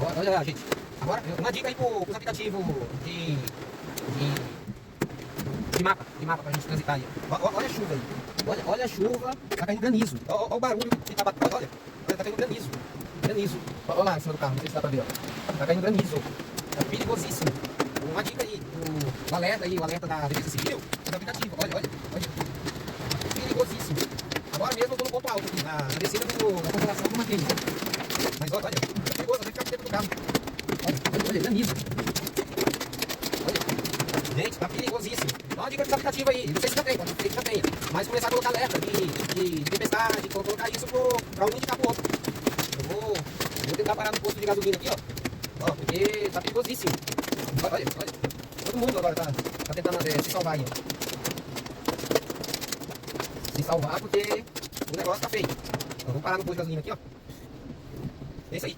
Olha, gente. Agora, uma dica aí pros aplicativos de mapa pra gente transitar aí. Olha a chuva aí. Olha a chuva, tá caindo granizo. Olha o barulho que tá batendo. Olha, tá caindo granizo. Granizo. Olha lá em cima do carro, não sei se dá pra ver, ó. Tá caindo granizo. Tá perigosíssimo. Uma dica aí, o alerta da Defesa Civil, do aplicativo. Olha. Perigosíssimo. Agora mesmo eu tô no ponto alto aqui, na descida da população do Mangueira. Mas olha, é perigoso, tem que ficar dentro do carro. Olha, granizo. Olha. Gente, tá perigosíssimo. Dá uma dica desse aplicativo aí. Não sei se já tem, pode ser que já tenha. Mas começar a colocar alerta de tempestade, colocar isso pra um indicar pro outro. Eu vou tentar parar no posto de gasolina aqui, ó. Porque tá perigosíssimo. Olha. Todo mundo agora tá tentando se salvar aí, ó. Se salvar porque o negócio tá feio. Eu vou parar no posto de gasolina aqui, ó. É isso aí.